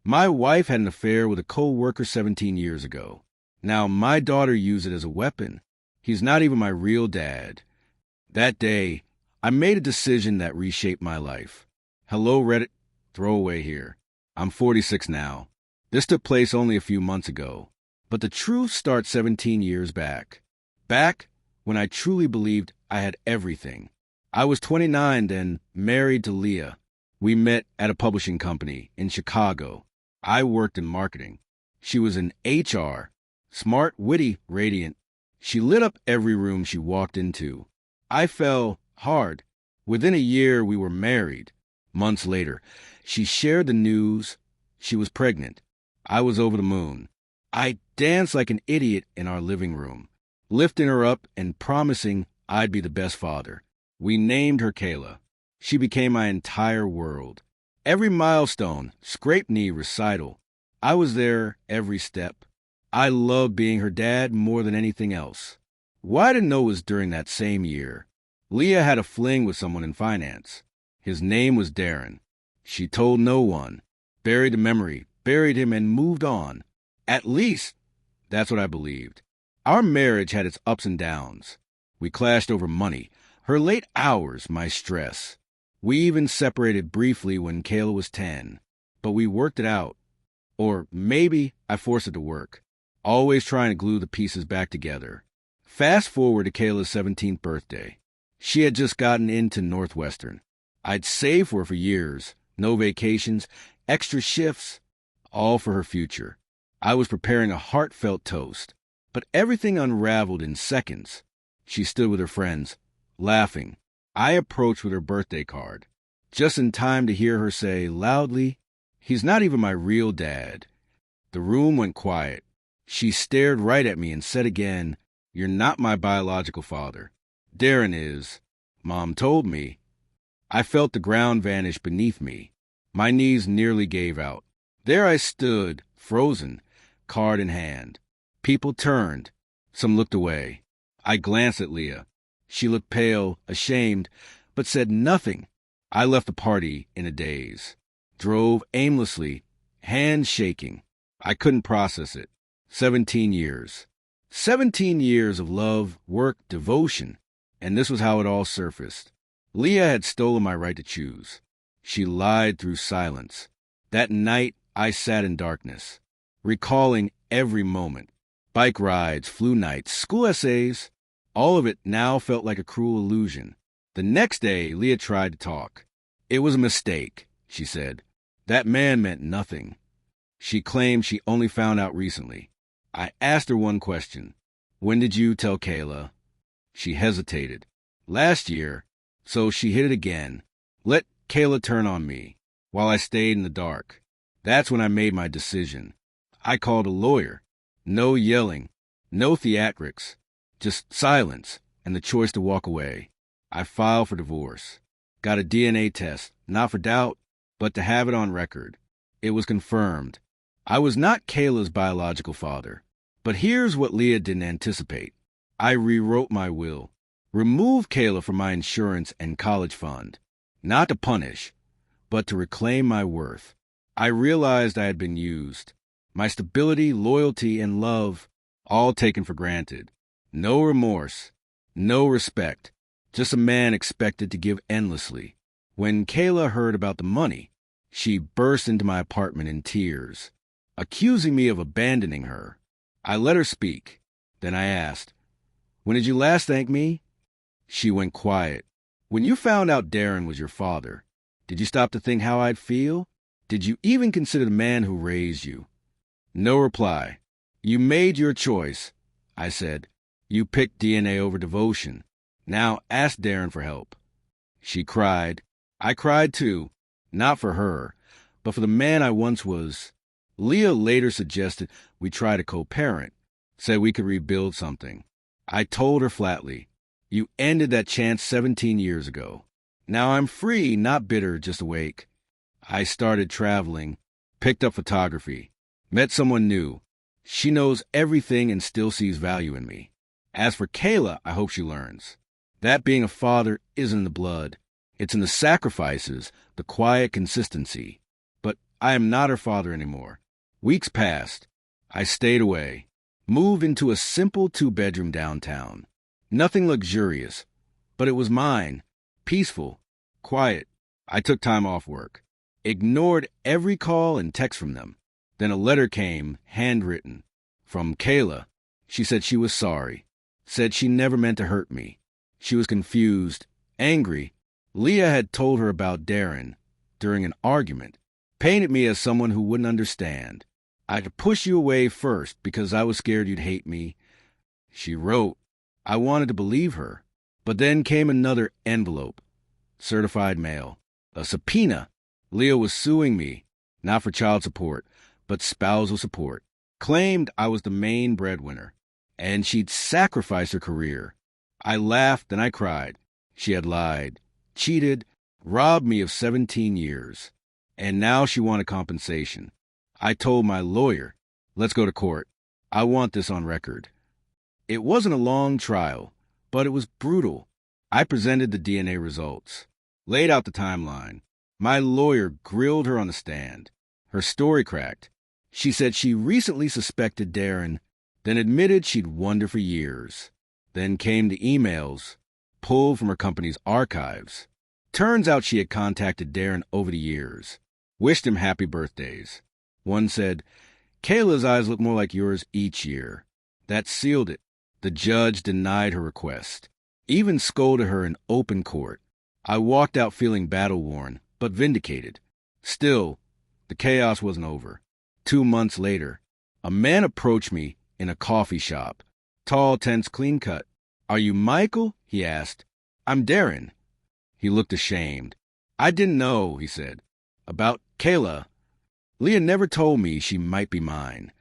My wife had an affair with a co-worker 17 years ago. Now my daughter used it as a weapon. He's not even my real dad. That day, I made a decision that reshaped my life. Hello, Reddit. Throwaway here. I'm 46 now. This took place only a few months ago. But the truth starts 17 years back. Back when I truly believed I had everything. I was 29 then, married to Leah. We met at a publishing company in Chicago. I worked in marketing. She was in HR. Smart, witty, radiant. She lit up every room she walked into. I fell hard. Within a year, we were married. Months later, she shared the news. She was pregnant. I was over the moon. I danced like an idiot in our living room, lifting her up and promising I'd be the best father. We named her Kayla. She became my entire world. Every milestone, scrape knee recital, I was there every step. I loved being her dad more than anything else. What I didn't know was during that same year, Leah had a fling with someone in finance. His name was Darren. She told no one, buried the memory, buried him, and moved on. At least, that's what I believed. Our marriage had its ups and downs. We clashed over money, her late hours, my stress. We even separated briefly when Kayla was 10, but we worked it out. Or maybe I forced it to work, always trying to glue the pieces back together. Fast forward to Kayla's 17th birthday. She had just gotten into Northwestern. I'd saved for her for years, no vacations, extra shifts, all for her future. I was preparing a heartfelt toast, but everything unraveled in seconds. She stood with her friends, laughing. I approached with her birthday card, just in time to hear her say loudly, "He's not even my real dad." The room went quiet. She stared right at me and said again, "You're not my biological father. Darren is. Mom told me." I felt the ground vanish beneath me. My knees nearly gave out. There I stood, frozen, card in hand. People turned. Some looked away. I glanced at Leah. She looked pale, ashamed, but said nothing. I left the party in a daze. Drove aimlessly, hands shaking. I couldn't process it. 17 years. 17 years of love, work, devotion. And this was how it all surfaced. Leah had stolen my right to choose. She lied through silence. That night, I sat in darkness, recalling every moment. Bike rides, flu nights, school essays. All of it now felt like a cruel illusion. The next day, Leah tried to talk. "It was a mistake," she said. "That man meant nothing." She claimed she only found out recently. I asked her one question. "When did you tell Kayla?" She hesitated. "Last year." So she hit it again. Let Kayla turn on me, while I stayed in the dark. That's when I made my decision. I called a lawyer. No yelling, no theatrics, just silence and the choice to walk away. I filed for divorce. Got a DNA test, not for doubt, but to have it on record. It was confirmed. I was not Kayla's biological father. But here's what Leah didn't anticipate. I rewrote my will. Removed Kayla from my insurance and college fund. Not to punish, but to reclaim my worth. I realized I had been used. My stability, loyalty, and love, all taken for granted. No remorse, no respect. Just a man expected to give endlessly. When Kayla heard about the money, she burst into my apartment in tears, accusing me of abandoning her. I let her speak. Then I asked, "When did you last thank me?" She went quiet. "When you found out Darren was your father, did you stop to think how I'd feel? Did you even consider the man who raised you?" No reply. "You made your choice," I said. "You picked DNA over devotion. Now ask Darren for help." She cried. I cried too. Not for her, but for the man I once was. Leah later suggested we try to co-parent, said we could rebuild something. I told her flatly, "You ended that chance 17 years ago. Now I'm free, not bitter, just awake." I started traveling, picked up photography, met someone new. She knows everything and still sees value in me. As for Kayla, I hope she learns. That being a father isn't in the blood. It's in the sacrifices, the quiet consistency. But I am not her father anymore. Weeks passed. I stayed away. Moved into a simple 2-bedroom downtown. Nothing luxurious, but it was mine. Peaceful. Quiet. I took time off work. Ignored every call and text from them. Then a letter came, handwritten, from Kayla. She said she was sorry. Said she never meant to hurt me. She was confused, angry. Leah had told her about Darren during an argument. Painted me as someone who wouldn't understand. I had to push you away first because I was scared you'd hate me. She wrote. I wanted to believe her. But then came another envelope. Certified mail. A subpoena. Leah was suing me, not for child support, but spousal support. Claimed I was the main breadwinner, and she'd sacrificed her career. I laughed and I cried. She had lied, cheated, robbed me of 17 years. And now she wanted compensation. I told my lawyer, let's go to court. I want this on record. It wasn't a long trial, but it was brutal. I presented the DNA results, laid out the timeline. My lawyer grilled her on the stand. Her story cracked. She said she recently suspected Darren, then admitted she'd wondered for years. Then came the emails, pulled from her company's archives. Turns out she had contacted Darren over the years, wished him happy birthdays. One said, Kayla's eyes look more like yours each year. That sealed it. The judge denied her request, even scolded her in open court. I walked out feeling battle-worn, but vindicated. Still, the chaos wasn't over. 2 months later, a man approached me in a coffee shop. Tall, tense, clean-cut. Are you Michael? He asked. I'm Darren. He looked ashamed. I didn't know, he said. About Kayla. Leah never told me she might be mine.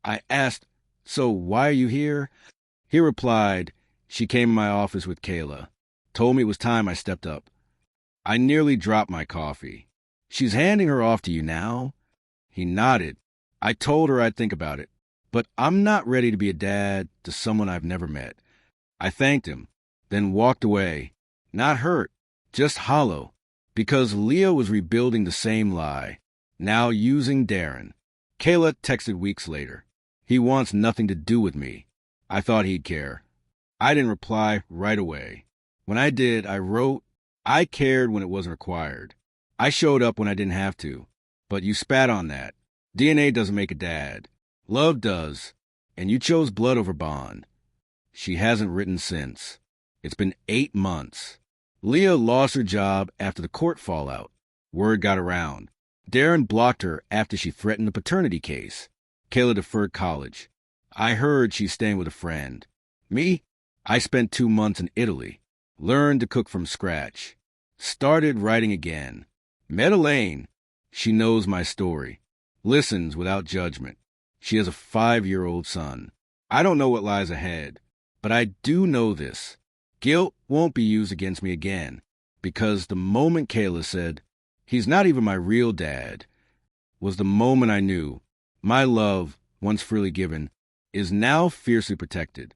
I asked, so why are you here? He replied, she came in my office with Kayla. Told me it was time I stepped up. I nearly dropped my coffee. She's handing her off to you now? He nodded. I told her I'd think about it. But I'm not ready to be a dad to someone I've never met. I thanked him, then walked away. Not hurt, just hollow. Because Leah was rebuilding the same lie, now using Darren. Kayla texted weeks later. He wants nothing to do with me. I thought he'd care. I didn't reply right away. When I did, I wrote, I cared when it wasn't required. I showed up when I didn't have to. But you spat on that. DNA doesn't make a dad. Love does. And you chose blood over bond. She hasn't written since. It's been 8 months. Leah lost her job after the court fallout. Word got around. Darren blocked her after she threatened a paternity case. Kayla deferred college. I heard she's staying with a friend. Me? I spent 2 months in Italy. Learned to cook from scratch. Started writing again. Met Elaine. She knows my story. Listens without judgment. She has a 5-year-old son. I don't know what lies ahead, but I do know this. Guilt won't be used against me again, because the moment Kayla said, he's not even my real dad, was the moment I knew my love, once freely given, is now fiercely protected.